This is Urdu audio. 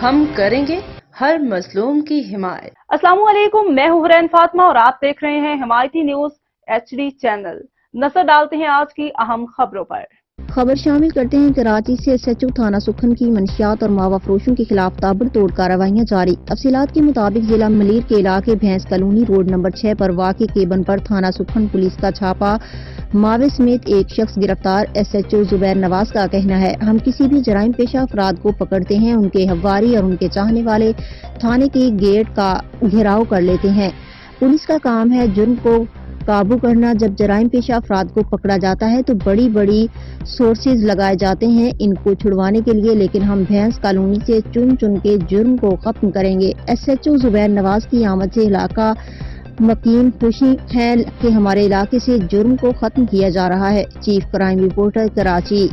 ہم کریں گے ہر مظلوم کی حمایت۔ السلام علیکم، میں ہوں حرین فاطمہ اور آپ دیکھ رہے ہیں حمایتی نیوز HD چینل۔ نظر ڈالتے ہیں آج کی اہم خبروں پر۔ خبر شامل کرتے ہیں کراچی سے SHO تھانہ سکھن کی منشیات اور ماوا فروشوں کے خلاف تابڑ توڑ کارروائیاں جاری۔ تفصیلات کے مطابق ضلع ملیر کے علاقے بھینس کالونی روڈ نمبر 6 پر واقع کیبن پر تھانہ سکھن پولیس کا چھاپا ماوے سمیت ایک شخص گرفتار۔ SHO زبیر نواز کا کہنا ہے، ہم کسی بھی جرائم پیشہ افراد کو پکڑتے ہیں، ان کے ہواری اور ان کے چاہنے والے تھانے کے گیٹ کا گھیراؤ کر لیتے ہیں۔ پولیس کا کام ہے جرم کو قابو کرنا۔ جب جرائم پیشہ افراد کو پکڑا جاتا ہے تو بڑی بڑی سورسز لگائے جاتے ہیں ان کو چھڑوانے کے لیے، لیکن ہم بھینس کالونی سے چن چن کے جرم کو ختم کریں گے۔ SHO زبیر نواز کی آمد سے علاقہ مقیم خوشی ہے کہ ہمارے علاقے سے جرم کو ختم کیا جا رہا ہے۔ Chief crime reporter Karachi.